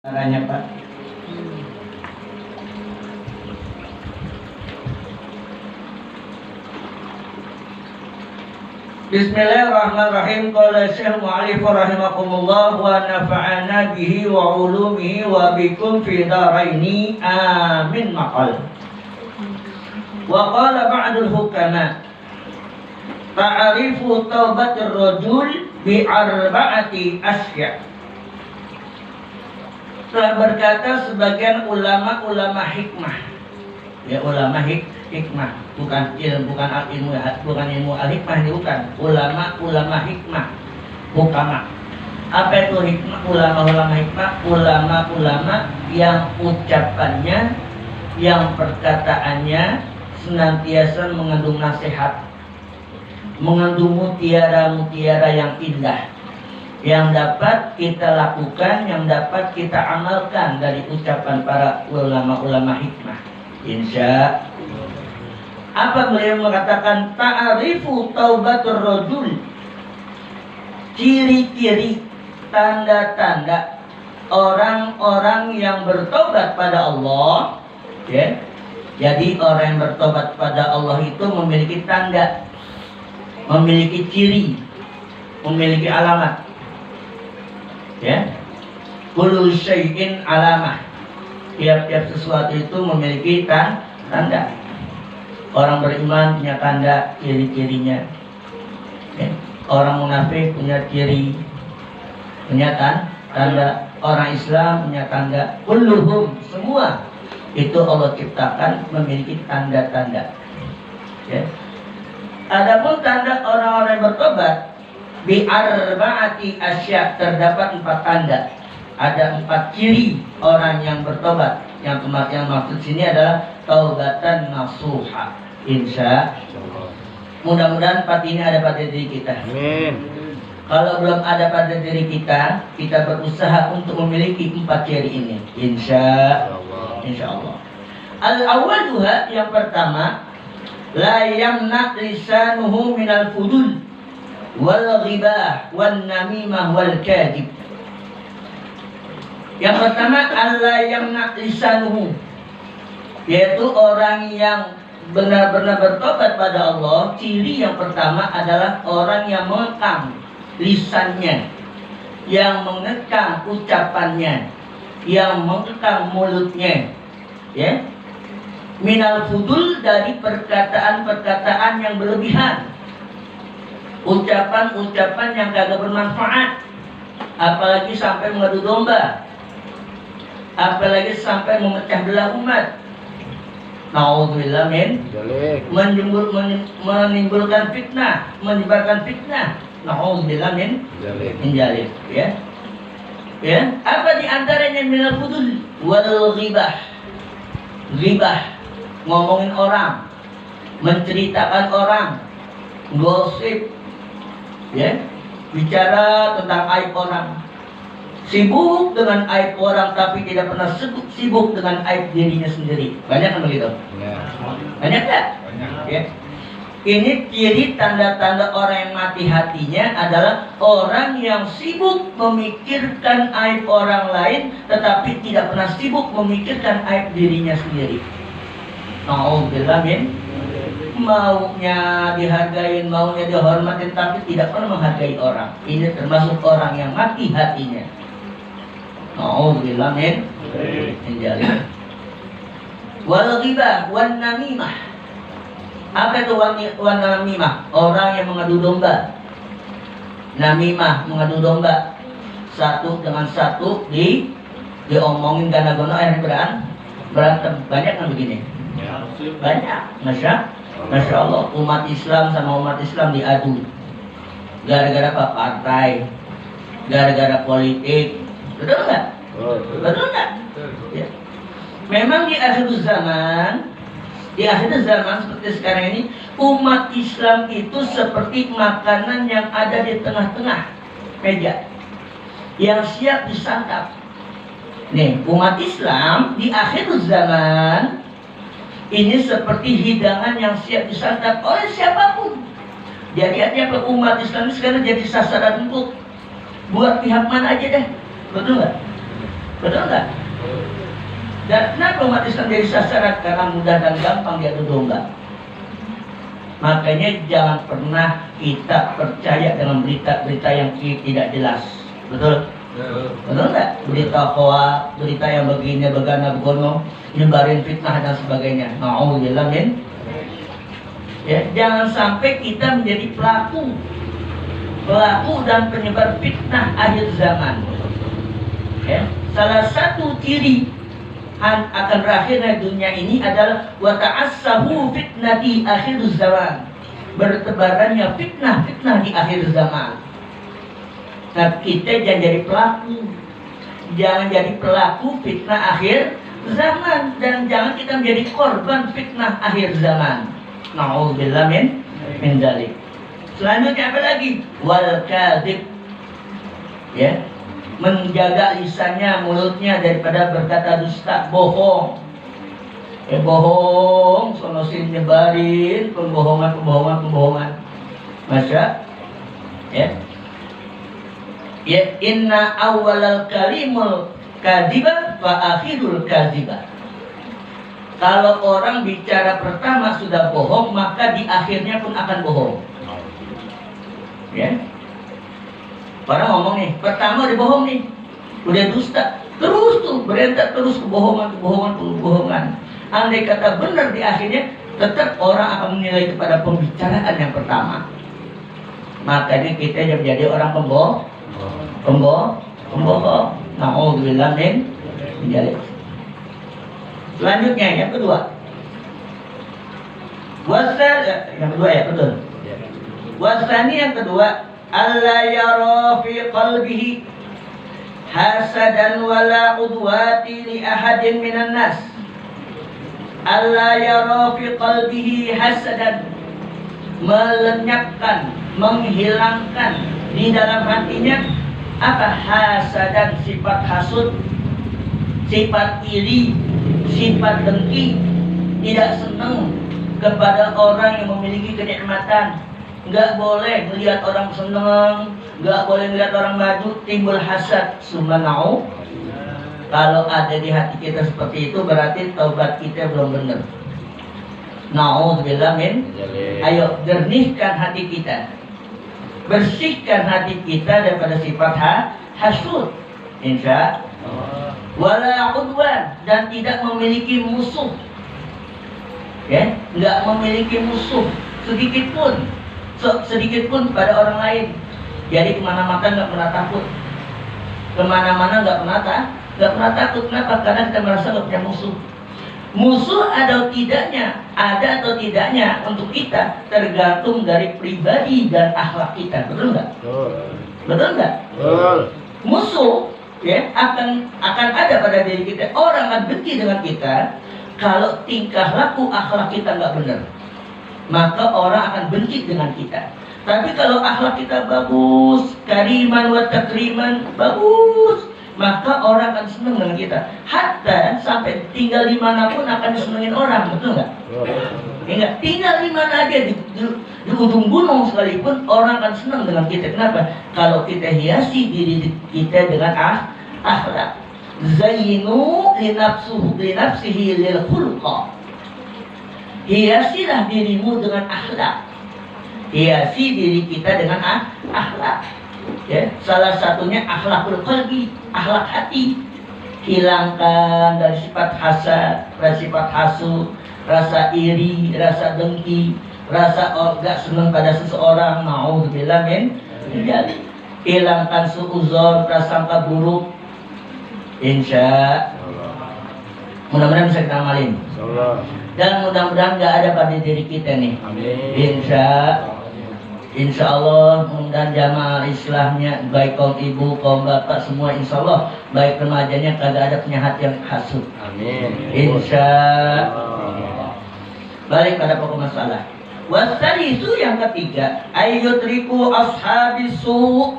Caranya Pak. Bismillahirrahmanirrahim. Qala Syekh Mu'allif rahimakumullah wa nafa'ana bihi wa ulumihi wa bikum fi daraini amin maqal. Wa qala ba'dul hukama ta'arifu taubatir rajul bi arba'ati asya'. Telah berkata sebagian ulama hikmah, ya ulama hikmah, bukan ilmu al-hikmah, ini bukan ulama hikmah, hukama. Apa itu hikmah? Ulama hikmah, ulama yang ucapannya, yang perkataannya senantiasa mengandung nasihat, mengandung mutiara-mutiara yang indah, yang dapat kita lakukan, yang dapat kita amalkan dari ucapan para ulama hikmah. Insya apa beliau mengatakan ta'arifu taubatur rajul, ciri-ciri, tanda-tanda orang-orang yang bertobat pada Allah, ya. Jadi orang yang bertobat pada Allah itu memiliki tanda, memiliki ciri, memiliki alamat. Ya, kullu syai'in alamah. Tiap-tiap sesuatu itu memiliki tanda. Orang beriman punya tanda, ciri-cirinya. Ya. Orang munafik punya ciri, punya tanda. Orang Islam punya tanda. Kulluhum, semua itu Allah ciptakan memiliki tanda-tanda. Ya. Adapun tanda orang-orang yang bertobat, bi arba'ati asya, terdapat 4 tanda. Ada 4 ciri orang yang bertobat. Yang maksud sini adalah taubatan nasuha. Insya Allah. Mudah-mudahan 4 ini ada pada diri kita. Amin. Kalau belum ada pada diri kita, kita berusaha untuk memiliki 4 ciri ini. Insya Allah. Al-awwaluha, yang pertama, la yamna lisanuhu minal fudul wal ghibah wan namimah wal kadhib. Yang pertama, Allah yang lisanuhu, yaitu orang yang benar-benar bertobat pada Allah. Ciri yang pertama adalah orang yang mengekang lisannya, yang mengekang ucapannya, yang mengekang mulutnya, ya. Minal fudul, dari perkataan-perkataan yang berlebihan, ucapan-ucapan yang kagak bermanfaat, apalagi sampai mengadu domba, apalagi sampai memecah belah umat. Nauzubillah min menimbulkan fitnah, menyebarkan fitnah. Nauzubillah min jalik, ya. Ya, apa di antaranya minal fudul wal ghibah. Ghibah, ngomongin orang, menceritakan orang, gosip, ya, bicara tentang aib orang, sibuk dengan aib orang tapi tidak pernah sibuk dengan aib dirinya sendiri. Banyak kan begitu? Ya. Banyak nggak? Banyak. Ya. Ini ciri tanda-tanda orang yang mati hatinya adalah orang yang sibuk memikirkan aib orang lain tetapi tidak pernah sibuk memikirkan aib dirinya sendiri. Nauzubillah min, maunya dihargain, maunya dihormatin, tapi tidak pernah menghargai orang. Ini termasuk orang yang mati hatinya. Nauzubillah min jalik. Wal ghibah wan namimah. Apa itu wan namimah? Orang yang mengadu domba. Namimah, mengadu domba. Satu dengan satu diomongin gana-gono, akhirnya berantem. Banyak kan begini? Banyak. Masya Allah, umat Islam sama umat Islam diadu. Gara-gara apa? Partai, gara-gara politik. Betul nggak? Betul nggak? Ya. Memang di akhir zaman seperti sekarang ini, umat Islam itu seperti makanan yang ada di tengah-tengah meja yang siap disantap. Nih, umat Islam di akhir zaman ini seperti hidangan yang siap disantap oleh siapapun. Jadi apa, umat Islam sekarang jadi sasaran empuk buat pihak mana aja deh. Betul nggak? Betul nggak? Dan kenapa umat Islam jadi sasaran? Karena mudah dan gampang diadu domba. Makanya jangan pernah kita percaya dengan berita-berita yang tidak jelas. Betul? Betul nggak? Berita hoax, berita yang begini, begana, begono, nyebarin fitnah dan sebagainya. Na'udzubillah min. Ya, jangan sampai kita menjadi pelaku dan penyebar fitnah akhir zaman. Ya, salah satu ciri akan berakhirnya dunia ini adalah wa ta'assahu fitnati akhir zaman. Bertebarannya fitnah di akhir zaman. Nah, kita jangan jadi pelaku. Jangan jadi pelaku fitnah akhir zaman, dan jangan kita menjadi korban fitnah akhir zaman. Na'udzubillah min dzalik. Selanjutnya apa lagi? Wal kadzib. Ya. Menjaga lisannya, mulutnya daripada berkata dusta, bohong. Bohong, sonosin nyebarin pembohongan. Masya, ya. Ya, inna awalal kalimul kadziba fa akhirul kadziba. Kalau orang bicara pertama sudah bohong, maka di akhirnya pun akan bohong. Ya. Orang ngomong nih, pertama udah bohong nih, udah dusta, terus tuh berentak terus kebohongan. Andai kata benar di akhirnya, tetap orang akan menilai kepada pembicaraan yang pertama. Makanya kita menjadi orang pembohong. Na'udzubillah min dzalik. Selanjutnya yang kedua. Wasani yang kedua, alla yara fi qalbihi hasadan wala udwati li ahadin minan nas. Alla yara fi qalbihi hasadan, melenyapkan, menghilangkan di dalam hatinya apa? Hasadan, sifat hasud, sifat iri, sifat dengki, tidak senang kepada orang yang memiliki kenikmatan. Nggak boleh melihat orang senang, nggak boleh melihat orang maju, timbul hasad. Subhanallah. Kalau ada di hati kita seperti itu, berarti taubat kita belum benar. Na'udzubillah min. Ayo jernihkan hati kita, bersihkan hati kita daripada sifat hasud. Insya Allah. Wala udwan, dan tidak memiliki musuh. Ya, nggak memiliki musuh sedikit pun pada orang lain. Jadi kemana-mana nggak pernah takut, kemana-mana nggak pernah takut. Kenapa? Karena kita merasa nggak punya musuh. Musuh ada atau tidaknya untuk kita tergantung dari pribadi dan akhlak kita. Betul nggak? Betul nggak? Musuh ya akan ada pada diri kita. Orang akan benci dengan kita kalau tingkah laku akhlak kita nggak benar. Maka orang akan benci dengan kita. Tapi kalau akhlak kita bagus, kariman wa takriman, bagus, maka orang akan senang dengan kita. Hatta sampai tinggal di manapun akan disenengin orang, betul nggak? Enggak, tinggal di mana aja di ujung gunung sekalipun orang akan senang dengan kita. Kenapa? Kalau kita hiasi diri kita dengan akhlak. Zayyinu linafsihi lil khulqa. Hiasilah dirimu dengan akhlak. Hiasi diri kita dengan akhlak. Ya, salah satunya akhlakul qalbi, akhlak hati. Hilangkan dari sifat hasad, dari sifat hasud, rasa iri, rasa dengki, rasa gak senang pada seseorang. Na'udzubillah min dzalik. Hilangkan suudzon, prasangka buruk. Insya Allah. Mudah-mudahan bisa kita amalin. Dan mudah-mudahan gak ada pada diri kita nih. Amin. Insya Allah, mudah-mudahan jamaah islahnya, baik kaum ibu, kaum bapak, semua insya Allah, baik remajanya kagak ada punya hati yang hasud. Amin. Insya Allah. Balik pada pokok masalah. Wasalisu yang ketiga, ayyutriku ashabisu,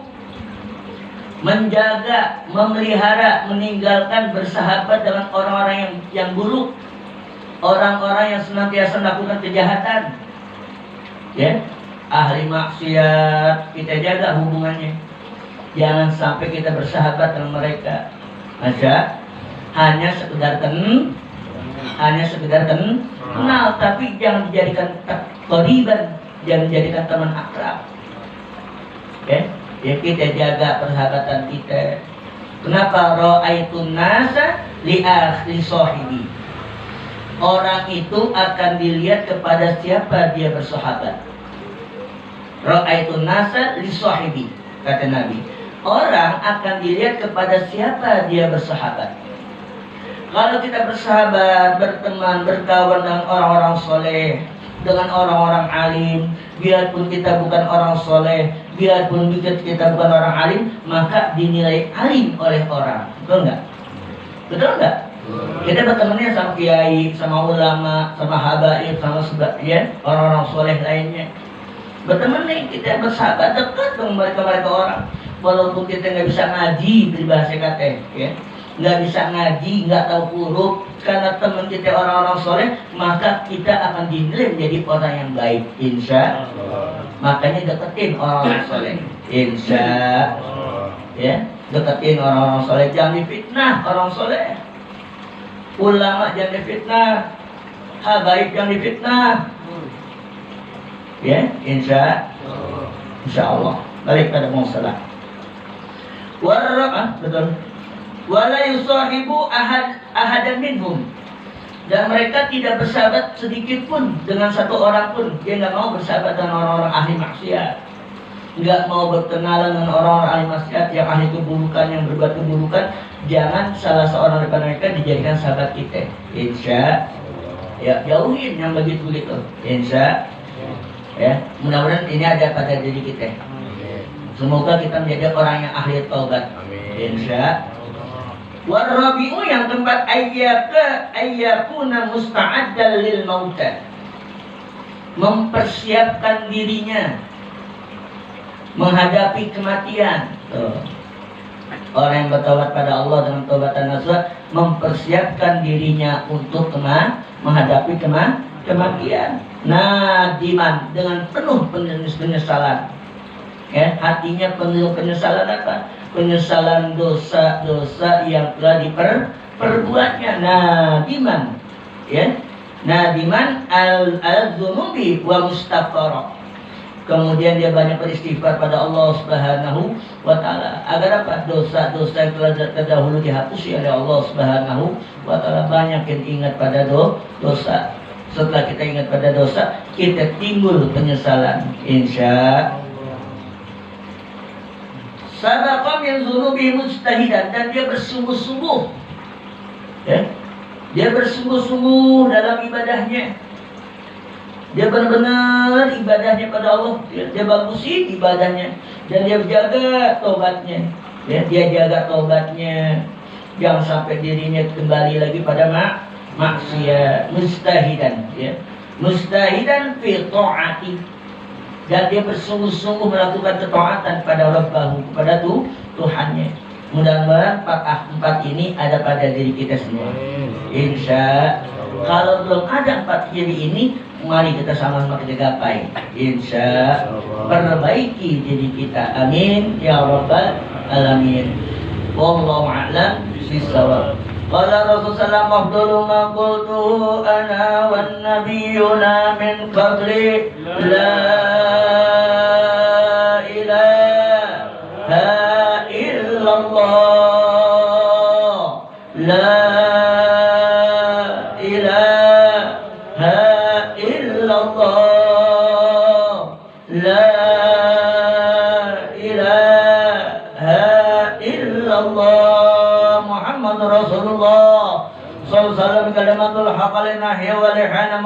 menjaga, memelihara, meninggalkan bersahabat dengan orang-orang yang buruk, orang-orang yang senantiasa melakukan kejahatan. Ya, ahli maksiat, kita jaga hubungannya. Jangan sampai kita bersahabat dengan mereka. Masa hanya sekedar kenal, tapi jangan dijadikan qariban, jangan dijadikan teman akrab. Oke, ya kita jaga persahabatan kita. Kenapa ra'aitun nasa li sahibi? Orang itu akan dilihat kepada siapa dia bersahabat. Ra'aitun nasa li sahibi, kata Nabi. Orang akan dilihat kepada siapa dia bersahabat. Kalau kita bersahabat, berteman, berkawan dengan orang-orang soleh, dengan orang-orang alim, biarpun kita bukan orang soleh, biarpun kita bukan orang alim, maka dinilai alim oleh orang. Betul nggak? Betul nggak? Kita bertemannya sama kiai, sama ulama, sama habaib, sama sebagian orang-orang soleh lainnya. Berteman nih, kita bersahabat dekat dengan mereka orang. Walaupun kita nggak bisa ngaji berbahasa kata, ya, nggak bisa ngaji, nggak tahu huruf, karena teman kita orang-orang soleh, maka kita akan dinilai menjadi orang yang baik, insya Allah. Makanya deketin orang-orang soleh, insya Allah. Ya, deketin orang-orang soleh, jangan difitnah orang soleh. Ulama jangan difitnah, habaib jangan difitnah. Ya, insya Allah. Balik pada masalah. Betul. Wala yusahibu ahadan minhum, dan mereka tidak bersahabat sedikit pun dengan satu orang pun. Dia nggak mau bersahabat dengan orang-orang ahli maksiat, nggak mau berkenalan dengan orang-orang ahli maksiat yang ahli keburukan, yang berbuat keburukan. Jangan salah seorang daripada mereka dijadikan sahabat kita, insya. Ya, jauhin yang begitu-begitu, insya. Ya, mudah-mudahan ini ada pada diri kita. Semoga kita menjadi orang yang ahli taubat, insya. Warabi'u yang keempat, ayyakuna musta'addan lil mauta, mempersiapkan dirinya menghadapi kematian. Orang yang bertaubat pada Allah dengan taubatan nasuha mempersiapkan dirinya untuk menghadapi kematian. Nadiman, dengan penuh penyesalan. Ya, hatinya penuh penyesalan apa? Penyesalan dosa-dosa yang telah diperbuatnya. Nadiman, ya, nadiman al-dzunubi wa mustaghfara. Kemudian dia banyak beristighfar pada Allah Subhanahu wa taala agar apa? Dosa-dosa yang telah terdahulu dihapusi oleh Allah Subhanahu wa taala. Banyak yang ingat pada dosa. Setelah kita ingat pada dosa, kita timbul penyesalan, insya Allah. Sabaqam yang zunubi mujtahidan, dan dia bersungguh-sungguh, ya, dia bersungguh-sungguh dalam ibadahnya. Dia benar-benar ibadahnya pada Allah, dia bagusin ibadahnya, dan dia jaga tobatnya, ya, dia jaga tobatnya, jangan sampai dirinya kembali lagi pada maksiat. Mustahidan, ya, mustahidan fi ta'ati, dan dia bersungguh-sungguh melakukan ketaatan pada Rabbahu, kepada Tuhannya. Mudah-mudahan empat ini ada pada diri kita semua, insya Allah. Kalau belum ada empat ciri ini, mari kita sama-sama kita gapai, insya Allah. Perbaiki diri kita, amin ya rabbal alamin. Wallahu a'lam bishawab. Qala Rasulullah afdalu ma qultu ana wan nabiyyuna min qabli la ilaha illallah, la ilaha illallah, la ilaha illallah. Muhammad Rasulullah sallallahu alaihi wasallam, kalimatul haqq lana wa lihana